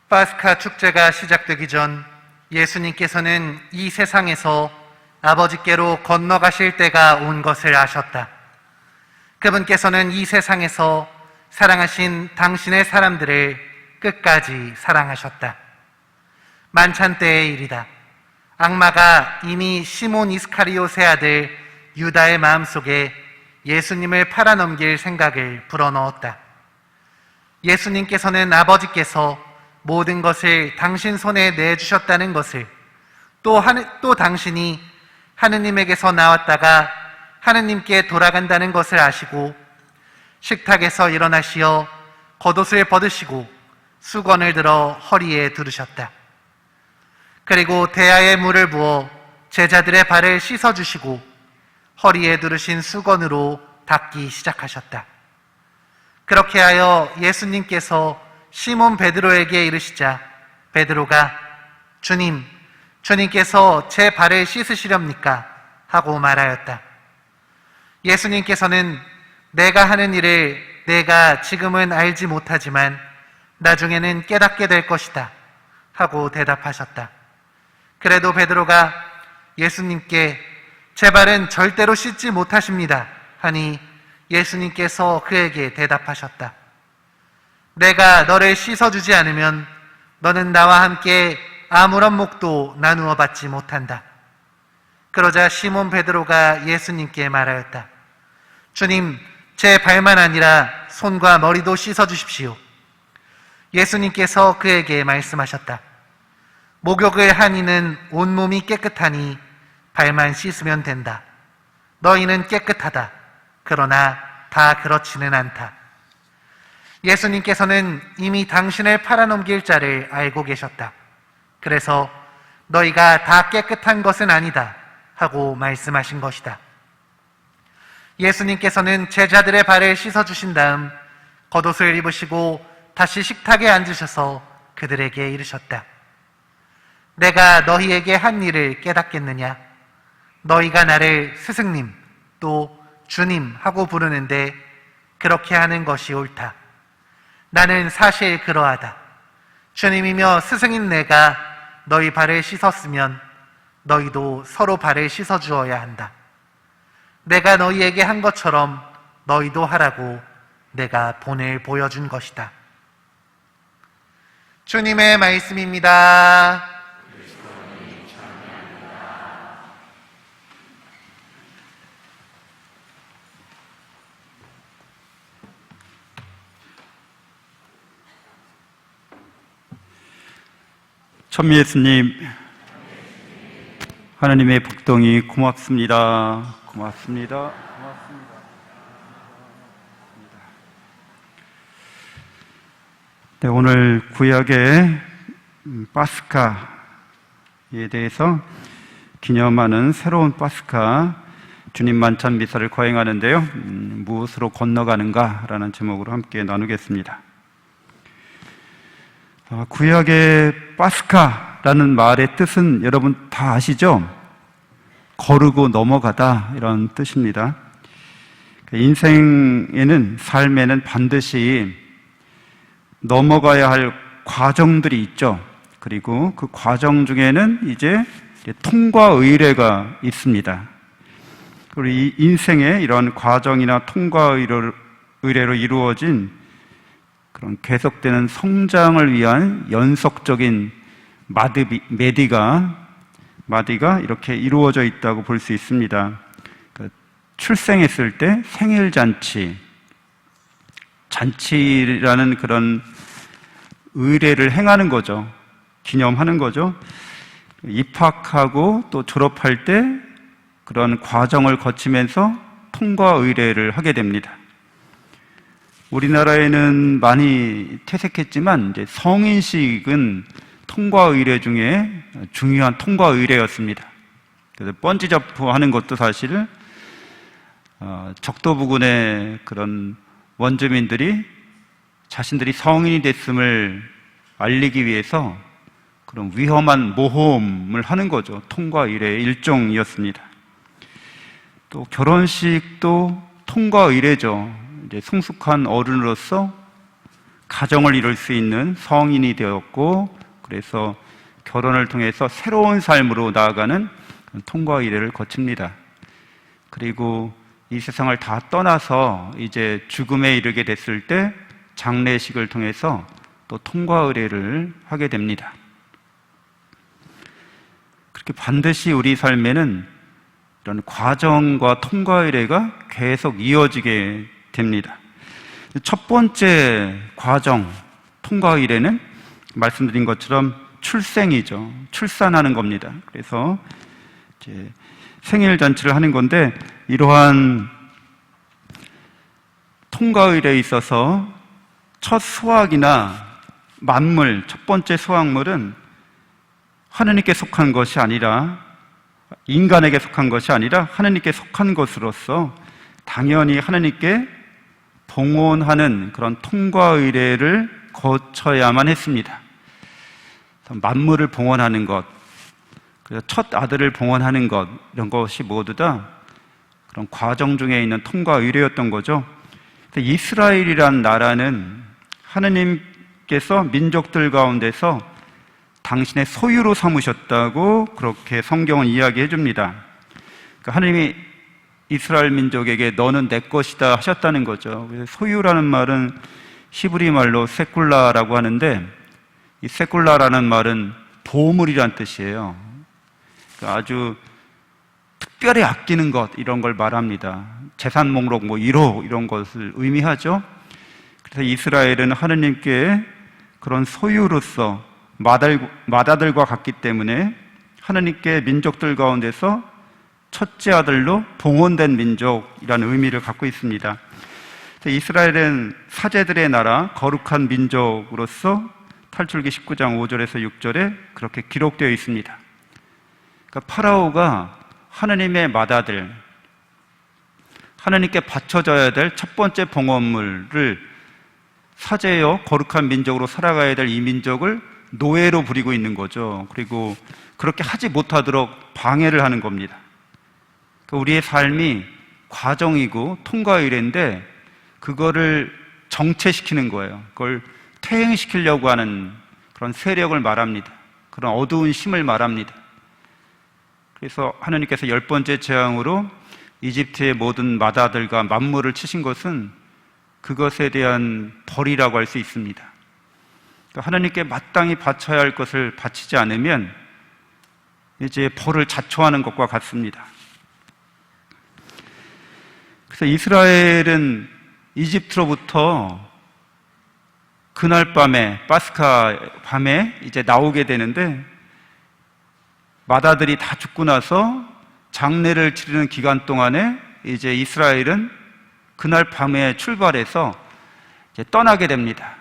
파스카 축제가 시작되기 전 예수님께서는 이 세상에서 아버지께로 건너가실 때가 온 것을 아셨다. 그분께서는 이 세상에서 사랑하신 당신의 사람들을 끝까지 사랑하셨다. 만찬 때의 일이다. 악마가 이미 시몬 이스카리옷의 아들 유다의 마음속에 예수님을 팔아넘길 생각을 불어넣었다. 예수님께서는 아버지께서 모든 것을 당신 손에 내주셨다는 것을, 또 당신이 하느님에게서 나왔다가 하느님께 돌아간다는 것을 아시고 식탁에서 일어나시어 겉옷을 벗으시고 수건을 들어 허리에 두르셨다. 그리고 대야에 물을 부어 제자들의 발을 씻어주시고 허리에 두르신 수건으로 닦기 시작하셨다. 그렇게 하여 예수님께서 시몬 베드로에게 이르시자 베드로가 주님께서 제 발을 씻으시렵니까? 하고 말하였다. 예수님께서는 내가 하는 일을 내가 지금은 알지 못하지만 나중에는 깨닫게 될 것이다 하고 대답하셨다. 그래도 베드로가 예수님께 제 발은 절대로 씻지 못하십니다 하니 예수님께서 그에게 대답하셨다. 내가 너를 씻어주지 않으면 너는 나와 함께 아무런 몫도 나누어 받지 못한다. 그러자 시몬 베드로가 예수님께 말하였다. 주님, 제 발만 아니라 손과 머리도 씻어주십시오. 예수님께서 그에게 말씀하셨다. 목욕을 한 이는 온몸이 깨끗하니 발만 씻으면 된다. 너희는 깨끗하다. 그러나 다 그렇지는 않다. 예수님께서는 이미 당신을 팔아넘길 자를 알고 계셨다. 그래서 너희가 다 깨끗한 것은 아니다 하고 말씀하신 것이다. 예수님께서는 제자들의 발을 씻어주신 다음 겉옷을 입으시고 다시 식탁에 앉으셔서 그들에게 이르셨다. 내가 너희에게 한 일을 깨닫겠느냐? 너희가 나를 스승님 또 주님 하고 부르는데 그렇게 하는 것이 옳다. 나는 사실 그러하다. 주님이며 스승인 내가 너희 발을 씻었으면 너희도 서로 발을 씻어주어야 한다. 내가 너희에게 한 것처럼 너희도 하라고 내가 본을 보여준 것이다. 주님의 말씀입니다. 천미 예수님, 하나님의 복동이 고맙습니다. 고맙습니다. 네, 오늘 구약의 파스카에 대해서 기념하는 새로운 파스카 주님 만찬 미사를 거행하는데요. 무엇으로 건너가는가라는 제목으로 함께 나누겠습니다. 구약의 파스카라는 말의 뜻은 여러분 다 아시죠? 거르고 넘어가다 이런 뜻입니다. 인생에는, 삶에는 반드시 넘어가야 할 과정들이 있죠. 그리고 그 과정 중에는 이제 통과 의례가 있습니다. 그리고 이 인생의 이런 과정이나 통과 의례로 이루어진 그런 계속되는 성장을 위한 연속적인 마디가 이렇게 이루어져 있다고 볼 수 있습니다. 출생했을 때 잔치라는 그런 의례를 행하는 거죠. 기념하는 거죠. 입학하고 또 졸업할 때 그런 과정을 거치면서 통과 의례를 하게 됩니다. 우리나라에는 많이 퇴색했지만 이제 성인식은 통과 의례 중에 중요한 통과 의례였습니다. 그래서 번지 점프하는 것도 사실 적도 부근의 그런 원주민들이 자신들이 성인이 됐음을 알리기 위해서 그런 위험한 모험을 하는 거죠. 통과 의례의 일종이었습니다. 또 결혼식도 통과 의례죠. 이제 성숙한 어른으로서 가정을 이룰 수 있는 성인이 되었고, 그래서 결혼을 통해서 새로운 삶으로 나아가는 통과 의례를 거칩니다. 그리고 이 세상을 다 떠나서 이제 죽음에 이르게 됐을 때 장례식을 통해서 또 통과 의례를 하게 됩니다. 그렇게 반드시 우리 삶에는 이런 과정과 통과 의례가 계속 이어지게 됩니다. 첫 번째 과정, 통과 의례는 말씀드린 것처럼 출생이죠. 출산하는 겁니다. 그래서 이제 생일 잔치를 하는 건데, 이러한 통과 의례에 있어서 첫 수확이나 만물, 첫 번째 수확물은 하느님께 속한 것이 아니라, 인간에게 속한 것이 아니라 하느님께 속한 것으로서 당연히 하느님께 봉헌하는 그런 통과 의례를 거쳐야만 했습니다. 만물을 봉헌하는 것, 그래서 첫 아들을 봉헌하는 것, 이런 것이 모두 다 그런 과정 중에 있는 통과 의례였던 거죠. 이스라엘이란 나라는 하느님께서 민족들 가운데서 당신의 소유로 삼으셨다고 그렇게 성경은 이야기해 줍니다. 그러니까 하느님이 이스라엘 민족에게 너는 내 것이다 하셨다는 거죠. 소유라는 말은 히브리 말로 세쿨라라고 하는데, 이 세쿨라라는 말은 보물이란 뜻이에요. 그러니까 아주 특별히 아끼는 것, 이런 걸 말합니다. 재산 목록 1호 이런 것을 의미하죠. 그래서 이스라엘은 하느님께 그런 소유로서 맏아들과 같기 때문에 하느님께 민족들 가운데서 첫째 아들로 봉헌된 민족이라는 의미를 갖고 있습니다. 이스라엘은 사제들의 나라, 거룩한 민족으로서 탈출기 19장 5절에서 6절에 그렇게 기록되어 있습니다. 그러니까 파라오가 하느님의 맏아들, 하느님께 바쳐져야 될 첫 번째 봉헌물을 사제여 거룩한 민족으로 살아가야 될 이 민족을 노예로 부리고 있는 거죠. 그리고 그렇게 하지 못하도록 방해를 하는 겁니다. 그러니까 우리의 삶이 과정이고 통과 의례인데 그거를 정체시키는 거예요. 그걸 퇴행시키려고 하는 그런 세력을 말합니다. 그런 어두운 힘을 말합니다. 그래서 하나님께서 10번째 재앙으로 이집트의 모든 맏아들과 만물을 치신 것은 그것에 대한 벌이라고 할 수 있습니다. 그러니까 하나님께 마땅히 바쳐야 할 것을 바치지 않으면 이제 벌을 자초하는 것과 같습니다. 그래서 이스라엘은 이집트로부터 그날 밤에, 파스카 밤에 이제 나오게 되는데, 맏아들이 다 죽고 나서 장례를 치르는 기간 동안에 이제 이스라엘은 그날 밤에 출발해서 이제 떠나게 됩니다.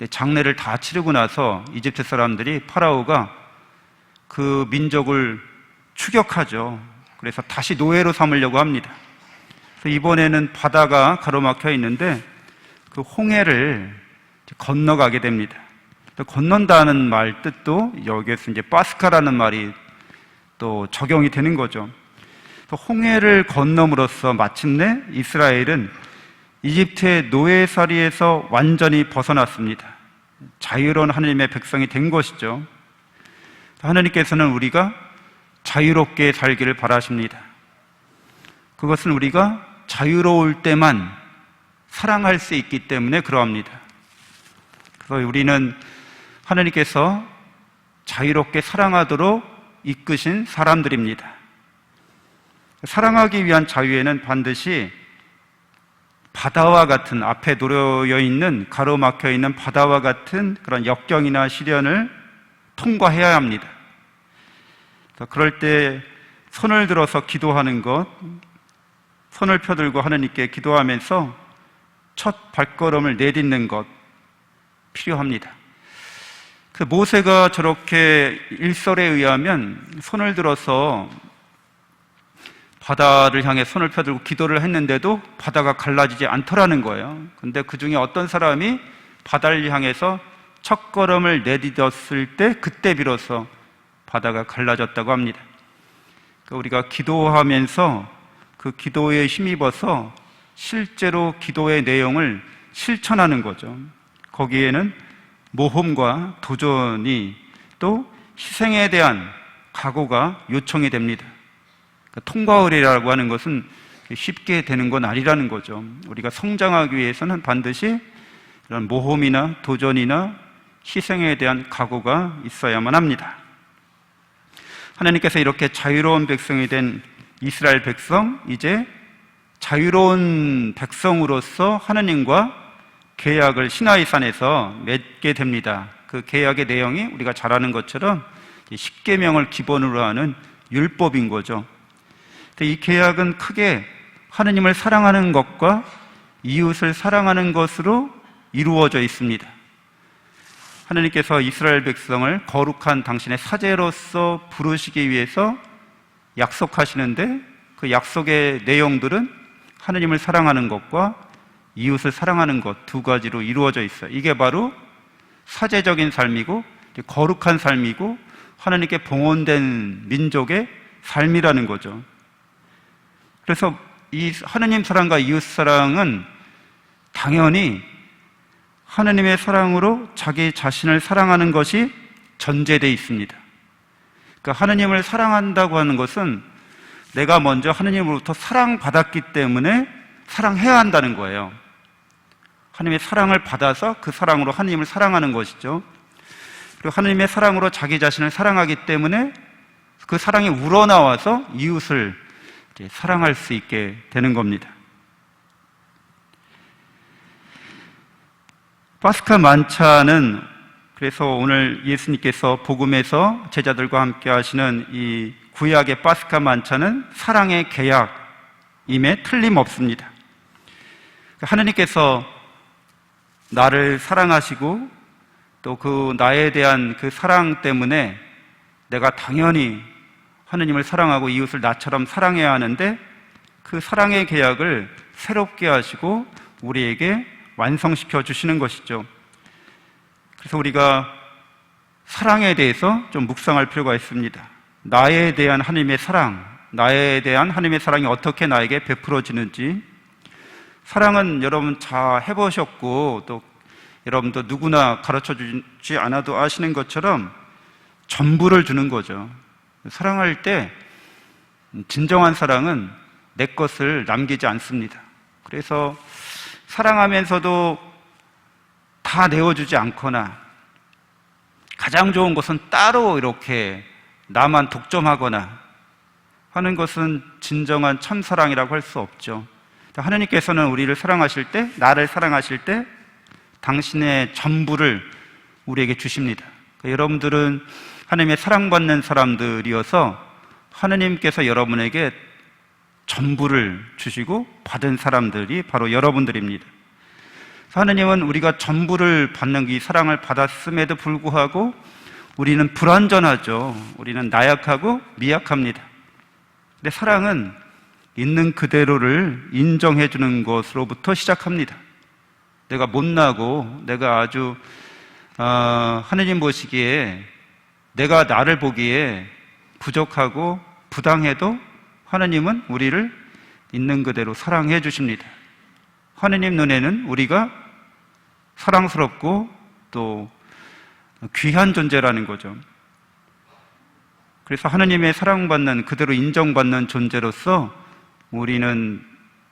장례를 다 치르고 나서 이집트 사람들이, 파라오가 그 민족을 추격하죠. 그래서 다시 노예로 삼으려고 합니다. 그래서 이번에는 바다가 가로막혀 있는데 그 홍해를 건너가게 됩니다. 건넌다는 말 뜻도 여기에서 이제 파스카라는 말이 또 적용이 되는 거죠. 홍해를 건너므로써 마침내 이스라엘은 이집트의 노예살이에서 완전히 벗어났습니다. 자유로운 하나님의 백성이 된 것이죠. 하나님께서는 우리가 자유롭게 살기를 바라십니다. 그것은 우리가 자유로울 때만 사랑할 수 있기 때문에 그러합니다. 그래서 우리는 하나님께서 자유롭게 사랑하도록 이끄신 사람들입니다. 사랑하기 위한 자유에는 반드시 바다와 같은, 앞에 놓여 있는, 가로막혀 있는 바다와 같은 그런 역경이나 시련을 통과해야 합니다. 그럴 때 손을 들어서 기도하는 것, 손을 펴들고 하나님께 기도하면서 첫 발걸음을 내딛는 것 필요합니다. 모세가 저렇게 일설에 의하면 손을 들어서 바다를 향해 손을 펴들고 기도를 했는데도 바다가 갈라지지 않더라는 거예요. 근데 그 중에 어떤 사람이 바다를 향해서 첫 걸음을 내딛었을 때 그때 비로소 바다가 갈라졌다고 합니다. 그러니까 우리가 기도하면서 그 기도에 힘입어서 실제로 기도의 내용을 실천하는 거죠. 거기에는 모험과 도전이 또 희생에 대한 각오가 요청이 됩니다. 그러니까 통과의례라고 하는 것은 쉽게 되는 건 아니라는 거죠. 우리가 성장하기 위해서는 반드시 이런 모험이나 도전이나 희생에 대한 각오가 있어야만 합니다. 하나님께서 이렇게 자유로운 백성이 된 이스라엘 백성, 이제 자유로운 백성으로서 하나님과 계약을 시나이산에서 맺게 됩니다. 그 계약의 내용이 우리가 잘 아는 것처럼 십계명을 기본으로 하는 율법인 거죠. 이 계약은 크게 하나님을 사랑하는 것과 이웃을 사랑하는 것으로 이루어져 있습니다. 하나님께서 이스라엘 백성을 거룩한 당신의 사제로서 부르시기 위해서 약속하시는데 그 약속의 내용들은 하나님을 사랑하는 것과 이웃을 사랑하는 것 두 가지로 이루어져 있어요. 이게 바로 사제적인 삶이고 거룩한 삶이고 하나님께 봉헌된 민족의 삶이라는 거죠. 그래서 이 하나님 사랑과 이웃 사랑은 당연히 하나님의 사랑으로 자기 자신을 사랑하는 것이 전제되어 있습니다. 그러니까 하나님을 사랑한다고 하는 것은 내가 먼저 하나님으로부터 사랑받았기 때문에 사랑해야 한다는 거예요. 하나님의 사랑을 받아서 그 사랑으로 하나님을 사랑하는 것이죠. 그리고 하나님의 사랑으로 자기 자신을 사랑하기 때문에 그 사랑이 우러나와서 이웃을 사랑할 수 있게 되는 겁니다. 파스카 만찬은 그래서 오늘 예수님께서 복음에서 제자들과 함께 하시는 이 구약의 파스카 만찬은 사랑의 계약임에 틀림없습니다. 하나님께서 나를 사랑하시고 또 그 나에 대한 그 사랑 때문에 내가 당연히 하나님을 사랑하고 이웃을 나처럼 사랑해야 하는데 그 사랑의 계약을 새롭게 하시고 우리에게 완성시켜 주시는 것이죠. 그래서 우리가 사랑에 대해서 좀 묵상할 필요가 있습니다. 나에 대한 하나님의 사랑, 나에 대한 하나님의 사랑이 어떻게 나에게 베풀어지는지. 사랑은 여러분 잘 해보셨고 또 여러분도 누구나 가르쳐 주지 않아도 아시는 것처럼 전부를 주는 거죠. 사랑할 때 진정한 사랑은 내 것을 남기지 않습니다. 그래서 사랑하면서도 다 내어주지 않거나 가장 좋은 것은 따로 이렇게 나만 독점하거나 하는 것은 진정한 참사랑이라고 할 수 없죠. 하나님께서는 우리를 사랑하실 때, 나를 사랑하실 때 당신의 전부를 우리에게 주십니다. 여러분들은 하나님의 사랑받는 사람들이어서 하나님께서 여러분에게 전부를 주시고 받은 사람들이 바로 여러분들입니다. 하나님은 우리가 전부를 받는 이 사랑을 받았음에도 불구하고 우리는 불완전하죠. 우리는 나약하고 미약합니다. 근데 사랑은 있는 그대로를 인정해 주는 것으로부터 시작합니다. 내가 못나고 내가 아주 하나님 보시기에 내가 나를 보기에 부족하고 부당해도 하나님은 우리를 있는 그대로 사랑해 주십니다. 하나님 눈에는 우리가 사랑스럽고 또 귀한 존재라는 거죠. 그래서 하나님의 사랑받는, 그대로 인정받는 존재로서 우리는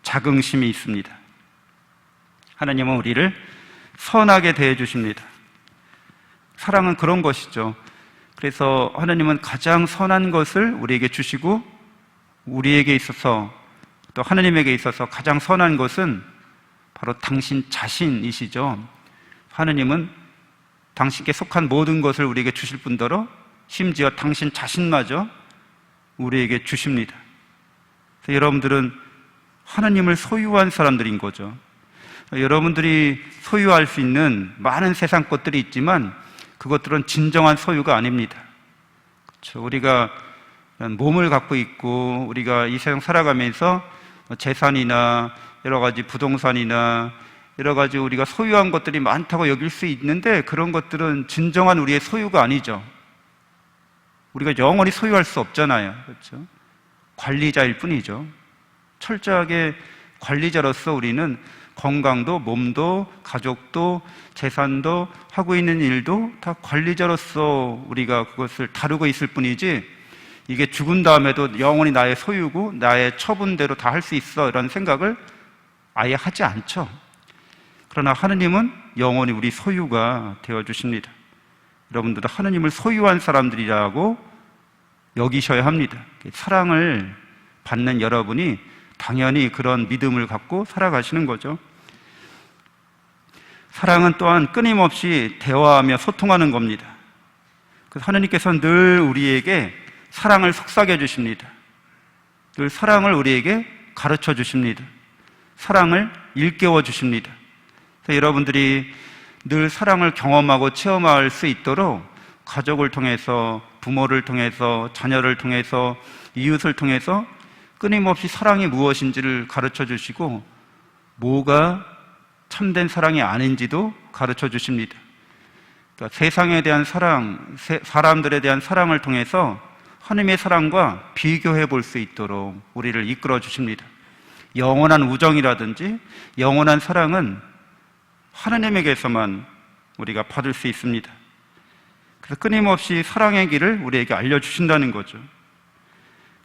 자긍심이 있습니다. 하나님은 우리를 선하게 대해 주십니다. 사랑은 그런 것이죠. 그래서 하나님은 가장 선한 것을 우리에게 주시고 우리에게 있어서 또 하나님에게 있어서 가장 선한 것은 바로 당신 자신이시죠. 하나님은 당신께 속한 모든 것을 우리에게 주실 뿐더러 심지어 당신 자신마저 우리에게 주십니다. 그래서 여러분들은 하나님을 소유한 사람들인 거죠. 여러분들이 소유할 수 있는 많은 세상 것들이 있지만 그것들은 진정한 소유가 아닙니다. 그렇죠? 우리가 몸을 갖고 있고 우리가 이 세상 살아가면서 재산이나 여러 가지 부동산이나 여러 가지 우리가 소유한 것들이 많다고 여길 수 있는데 그런 것들은 진정한 우리의 소유가 아니죠. 우리가 영원히 소유할 수 없잖아요. 그렇죠? 관리자일 뿐이죠. 철저하게 관리자로서 우리는 건강도, 몸도, 가족도, 재산도, 하고 있는 일도 다 관리자로서 우리가 그것을 다루고 있을 뿐이지, 이게 죽은 다음에도 영원히 나의 소유고 나의 처분대로 다 할 수 있어, 이런 생각을 아예 하지 않죠. 그러나 하느님은 영원히 우리 소유가 되어주십니다. 여러분들은 하느님을 소유한 사람들이라고 여기셔야 합니다. 사랑을 받는 여러분이 당연히 그런 믿음을 갖고 살아가시는 거죠. 사랑은 또한 끊임없이 대화하며 소통하는 겁니다. 그래서 하느님께서는 늘 우리에게 사랑을 속삭여 주십니다. 늘 사랑을 우리에게 가르쳐 주십니다. 사랑을 일깨워 주십니다. 그래서 여러분들이 늘 사랑을 경험하고 체험할 수 있도록 가족을 통해서, 부모를 통해서, 자녀를 통해서, 이웃을 통해서 끊임없이 사랑이 무엇인지를 가르쳐 주시고, 뭐가 참된 사랑이 아닌지도 가르쳐 주십니다. 그러니까 세상에 대한 사랑, 사람들에 대한 사랑을 통해서 하나님의 사랑과 비교해 볼 수 있도록 우리를 이끌어 주십니다. 영원한 우정이라든지 영원한 사랑은 하나님에게서만 우리가 받을 수 있습니다. 그래서 끊임없이 사랑의 길을 우리에게 알려주신다는 거죠.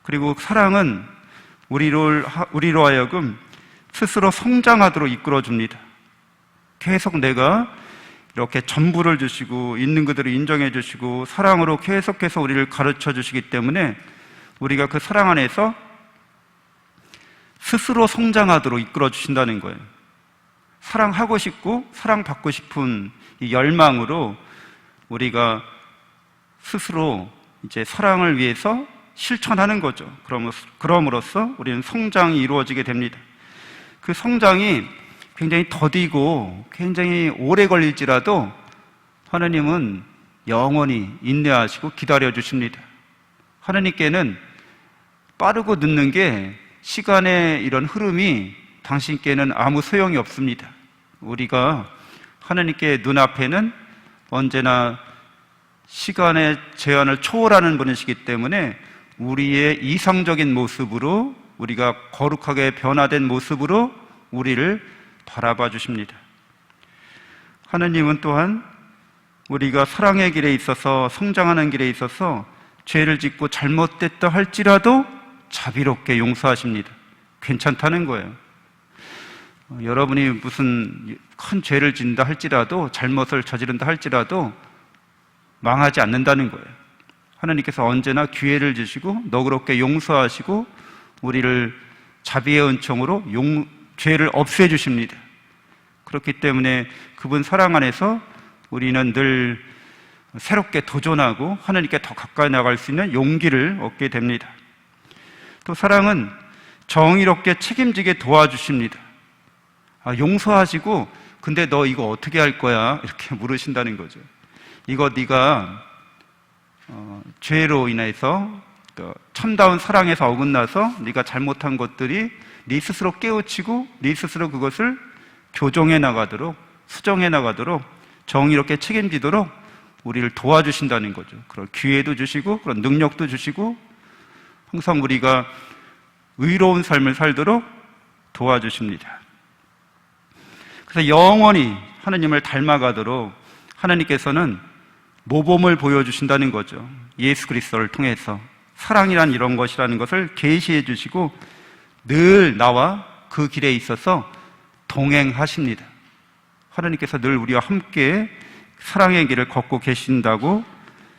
그리고 사랑은 우리로 하여금 스스로 성장하도록 이끌어줍니다. 계속 내가 이렇게 전부를 주시고 있는 그대로 인정해 주시고 사랑으로 계속해서 우리를 가르쳐 주시기 때문에 우리가 그 사랑 안에서 스스로 성장하도록 이끌어 주신다는 거예요. 사랑하고 싶고 사랑받고 싶은 이 열망으로 우리가 스스로 이제 사랑을 위해서 실천하는 거죠. 그럼으로써 우리는 성장이 이루어지게 됩니다. 그 성장이 굉장히 더디고 굉장히 오래 걸릴지라도 하나님은 영원히 인내하시고 기다려 주십니다. 하나님께는 빠르고 늦는 게 시간의 이런 흐름이 당신께는 아무 소용이 없습니다. 우리가 하나님께 눈앞에는 언제나 시간의 제한을 초월하는 분이시기 때문에 우리의 이상적인 모습으로, 우리가 거룩하게 변화된 모습으로 우리를 바라봐 주십니다. 하나님은 또한 우리가 사랑의 길에 있어서, 성장하는 길에 있어서 죄를 짓고 잘못됐다 할지라도 자비롭게 용서하십니다. 괜찮다는 거예요. 여러분이 무슨 큰 죄를 짓는다 할지라도, 잘못을 저지른다 할지라도 망하지 않는다는 거예요. 하나님께서 언제나 기회를 주시고 너그럽게 용서하시고 우리를 자비의 은총으로 죄를 없애주십니다. 그렇기 때문에 그분 사랑 안에서 우리는 늘 새롭게 도전하고 하나님께 더 가까이 나갈 수 있는 용기를 얻게 됩니다. 또 사랑은 정의롭게 책임지게 도와주십니다. 용서하시고 근데 너 이거 어떻게 할 거야? 이렇게 물으신다는 거죠. 이거 네가 죄로 인해서 참다운 사랑에서 어긋나서 네가 잘못한 것들이 네 스스로 깨우치고 네 스스로 그것을 교정해 나가도록, 수정해 나가도록, 정의롭게 책임지도록 우리를 도와주신다는 거죠. 그런 기회도 주시고 그런 능력도 주시고 항상 우리가 의로운 삶을 살도록 도와주십니다. 그래서 영원히 하나님을 닮아가도록 하나님께서는 모범을 보여주신다는 거죠. 예수 그리스도를 통해서 사랑이란 이런 것이라는 것을 계시해 주시고 늘 나와 그 길에 있어서 동행하십니다. 하나님께서 늘 우리와 함께 사랑의 길을 걷고 계신다고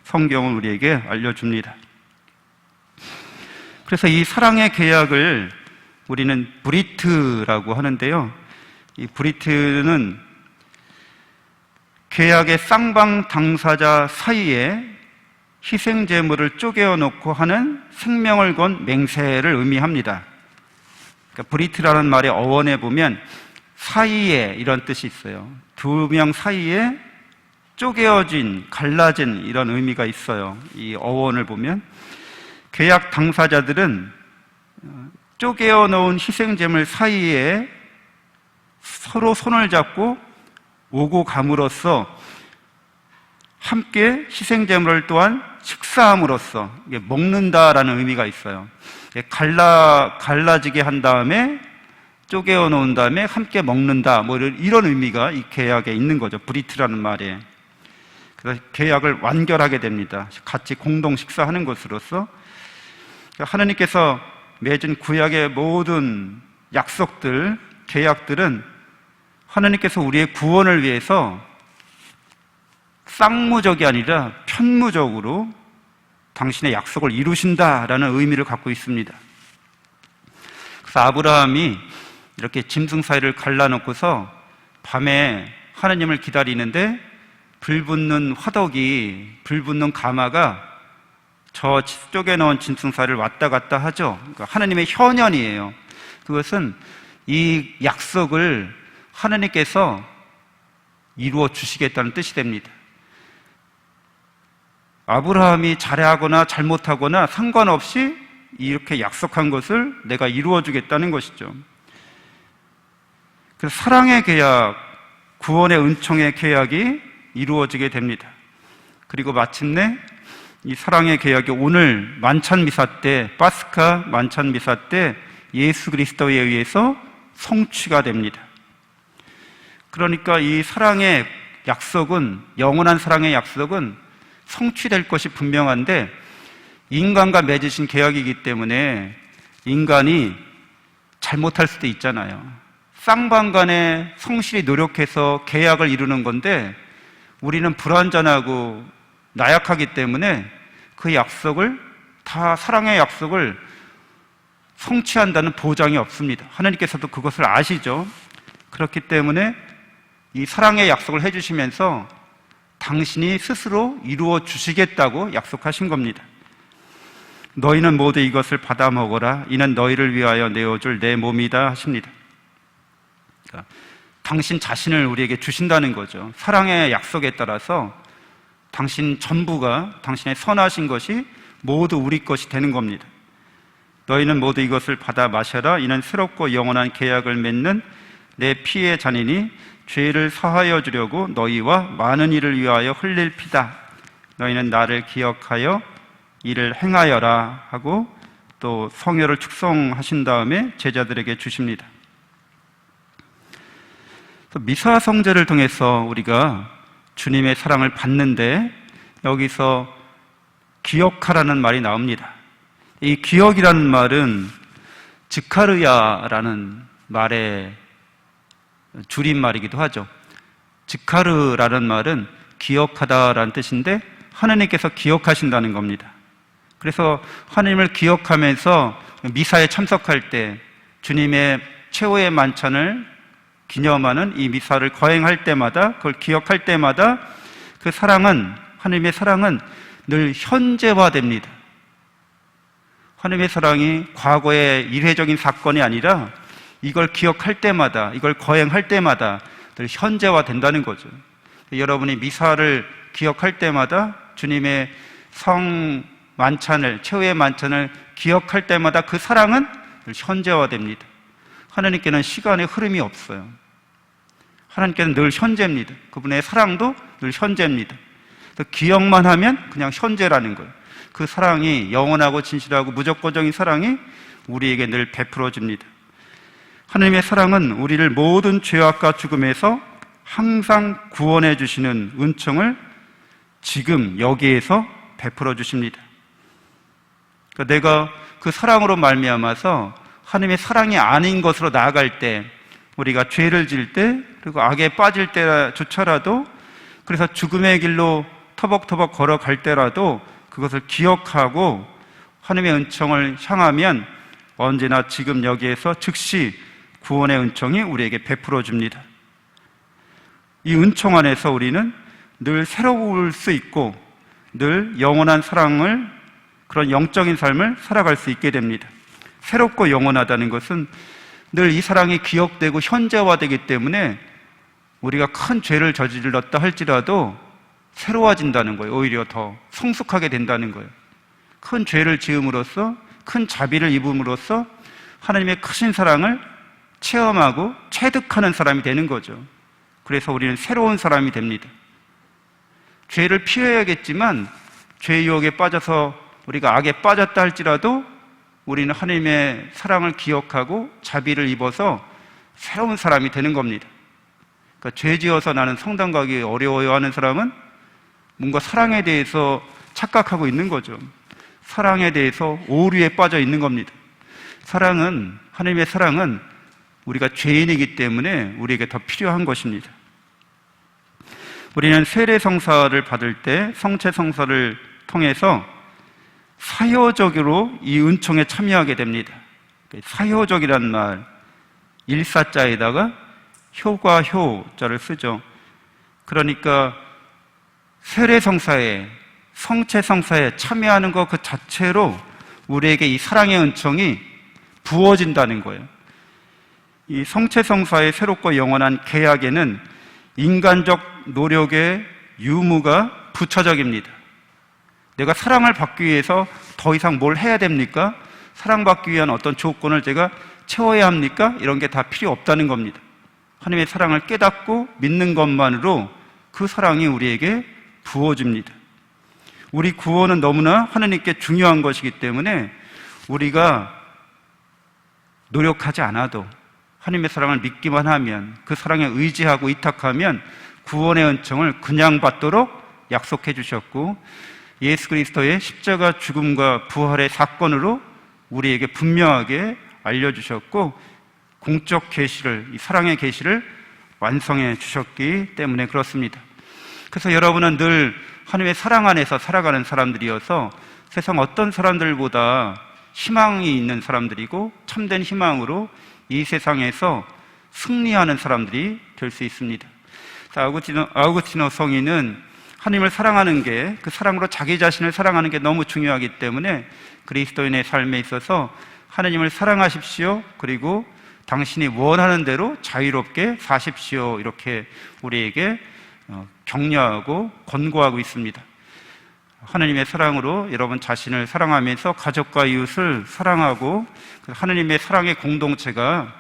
성경은 우리에게 알려줍니다. 그래서 이 사랑의 계약을 우리는 브리트라고 하는데요. 이 브리트는 계약의 쌍방 당사자 사이에 희생 제물을 쪼개어 놓고 하는 생명을 건 맹세를 의미합니다. 그러니까 브리트라는 말의 어원에 보면 사이에 이런 뜻이 있어요. 두 명 사이에 쪼개어진, 갈라진 이런 의미가 있어요. 이 어원을 보면 계약 당사자들은 쪼개어 놓은 희생 제물 사이에 서로 손을 잡고 오고 감으로써 함께 희생 제물을 또한 식사함으로써 먹는다라는 의미가 있어요. 갈라지게 한 다음에 쪼개어 놓은 다음에 함께 먹는다, 뭐 이런 의미가 이 계약에 있는 거죠. 브리트라는 말에. 그래서 계약을 완결하게 됩니다. 같이 공동 식사하는 것으로서 하나님께서 맺은 구약의 모든 약속들, 계약들은 하나님께서 우리의 구원을 위해서 쌍무적이 아니라 편무적으로 당신의 약속을 이루신다라는 의미를 갖고 있습니다. 그래서 아브라함이 이렇게 짐승 사이를 갈라놓고서 밤에 하나님을 기다리는데 불 붙는 화덕이, 불 붙는 가마가 저 쪽에 넣은 짐승 사이를 왔다 갔다 하죠. 그러니까 하나님의 현현이에요. 그것은 이 약속을 하나님께서 이루어 주시겠다는 뜻이 됩니다. 아브라함이 잘하거나 잘못하거나 상관없이 이렇게 약속한 것을 내가 이루어 주겠다는 것이죠. 그래서 사랑의 계약, 구원의 은총의 계약이 이루어지게 됩니다. 그리고 마침내 이 사랑의 계약이 오늘 만찬 미사 때, 파스카 만찬 미사 때 예수 그리스도에 의해서 성취가 됩니다. 그러니까 이 사랑의 약속은, 영원한 사랑의 약속은 성취될 것이 분명한데 인간과 맺으신 계약이기 때문에 인간이 잘못할 수도 있잖아요. 쌍방간에 성실히 노력해서 계약을 이루는 건데 우리는 불완전하고 나약하기 때문에 그 약속을, 다 사랑의 약속을 성취한다는 보장이 없습니다. 하나님께서도 그것을 아시죠. 그렇기 때문에 이 사랑의 약속을 해주시면서 당신이 스스로 이루어 주시겠다고 약속하신 겁니다. 너희는 모두 이것을 받아 먹어라. 이는 너희를 위하여 내어줄 내 몸이다 하십니다. 그러니까 당신 자신을 우리에게 주신다는 거죠. 사랑의 약속에 따라서 당신 전부가, 당신의 선하신 것이 모두 우리 것이 되는 겁니다. 너희는 모두 이것을 받아 마셔라. 이는 새롭고 영원한 계약을 맺는 내 피의 잔이니 죄를 사하여 주려고 너희와 많은 이를 위하여 흘릴 피다. 너희는 나를 기억하여 이를 행하여라 하고 또 성혈을 축성하신 다음에 제자들에게 주십니다. 미사 성제를 통해서 우리가 주님의 사랑을 받는데 여기서 기억하라는 말이 나옵니다. 이 기억이라는 말은 즈카르야라는 말의 줄임말이기도 하죠. 즈카르라는 말은 기억하다라는 뜻인데 하나님께서 기억하신다는 겁니다. 그래서 하나님을 기억하면서 미사에 참석할 때 주님의 최후의 만찬을 기념하는 이 미사를 거행할 때마다, 그걸 기억할 때마다 그 사랑은, 하나님의 사랑은 늘 현재화됩니다. 하나님의 사랑이 과거의 일회적인 사건이 아니라 이걸 기억할 때마다, 이걸 거행할 때마다 늘 현재화된다는 거죠. 여러분이 미사를 기억할 때마다 주님의 성 만찬을, 최후의 만찬을 기억할 때마다 그 사랑은 늘 현재화됩니다. 하나님께는 시간의 흐름이 없어요. 하나님께는 늘 현재입니다. 그분의 사랑도 늘 현재입니다. 기억만 하면 그냥 현재라는 거예요. 그 사랑이 영원하고 진실하고 무조건적인 사랑이 우리에게 늘 베풀어집니다. 하나님의 사랑은 우리를 모든 죄악과 죽음에서 항상 구원해 주시는 은총을 지금 여기에서 베풀어 주십니다. 그러니까 내가 그 사랑으로 말미암아서 하나님의 사랑이 아닌 것으로 나아갈 때, 우리가 죄를 지을 때, 그리고 악에 빠질 때조차라도, 그래서 죽음의 길로 터벅터벅 걸어갈 때라도 그것을 기억하고 하나님의 은총을 향하면 언제나 지금 여기에서 즉시 구원의 은총이 우리에게 베풀어 줍니다. 이 은총 안에서 우리는 늘 새로울 수 있고 늘 영원한 사랑을, 그런 영적인 삶을 살아갈 수 있게 됩니다. 새롭고 영원하다는 것은 늘 이 사랑이 기억되고 현재화되기 때문에 우리가 큰 죄를 저질렀다 할지라도 새로워진다는 거예요. 오히려 더 성숙하게 된다는 거예요. 큰 죄를 지음으로써, 큰 자비를 입음으로써 하나님의 크신 사랑을 체험하고 체득하는 사람이 되는 거죠. 그래서 우리는 새로운 사람이 됩니다. 죄를 피해야겠지만 죄의 유혹에 빠져서 우리가 악에 빠졌다 할지라도 우리는 하나님의 사랑을 기억하고 자비를 입어서 새로운 사람이 되는 겁니다. 그러니까 죄 지어서 나는 성당 가기 어려워요 하는 사람은 뭔가 사랑에 대해서 착각하고 있는 거죠. 사랑에 대해서 오류에 빠져 있는 겁니다. 하나님의 사랑은 우리가 죄인이기 때문에 우리에게 더 필요한 것입니다. 우리는 세례성사를 받을 때 성체성사를 통해서 사효적으로 이 은총에 참여하게 됩니다. 사효적이란 말, 일사자에다가 효과 효자를 쓰죠. 그러니까 세례성사에, 성체성사에 참여하는 것 그 자체로 우리에게 이 사랑의 은총이 부어진다는 거예요. 이 성체성사의 새롭고 영원한 계약에는 인간적 노력의 유무가 부차적입니다. 내가 사랑을 받기 위해서 더 이상 뭘 해야 됩니까? 사랑받기 위한 어떤 조건을 제가 채워야 합니까? 이런 게 다 필요 없다는 겁니다. 하나님의 사랑을 깨닫고 믿는 것만으로 그 사랑이 우리에게 부어집니다. 우리 구원은 너무나 하나님께 중요한 것이기 때문에 우리가 노력하지 않아도 하나님의 사랑을 믿기만 하면, 그 사랑에 의지하고 위탁하면 구원의 은총을 그냥 받도록 약속해 주셨고, 예수 그리스도의 십자가 죽음과 부활의 사건으로 우리에게 분명하게 알려주셨고, 공적 계시를, 이 사랑의 계시를 완성해 주셨기 때문에 그렇습니다. 그래서 여러분은 늘 하나님의 사랑 안에서 살아가는 사람들이어서 세상 어떤 사람들보다 희망이 있는 사람들이고 참된 희망으로 이 세상에서 승리하는 사람들이 될 수 있습니다. 아우구스티노 성인은 하나님을 사랑하는 게, 그 사랑으로 자기 자신을 사랑하는 게 너무 중요하기 때문에 그리스도인의 삶에 있어서 하나님을 사랑하십시오, 그리고 당신이 원하는 대로 자유롭게 사십시오, 이렇게 우리에게 격려하고 권고하고 있습니다. 하나님의 사랑으로 여러분 자신을 사랑하면서 가족과 이웃을 사랑하고, 하나님의 사랑의 공동체가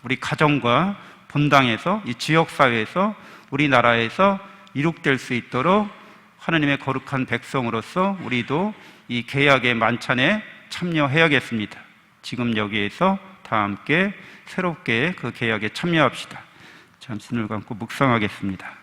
우리 가정과 본당에서, 이 지역사회에서, 우리나라에서 이룩될 수 있도록 하나님의 거룩한 백성으로서 우리도 이 계약의 만찬에 참여해야겠습니다. 지금 여기에서 다 함께 새롭게 그 계약에 참여합시다. 잠시 눈을 감고 묵상하겠습니다.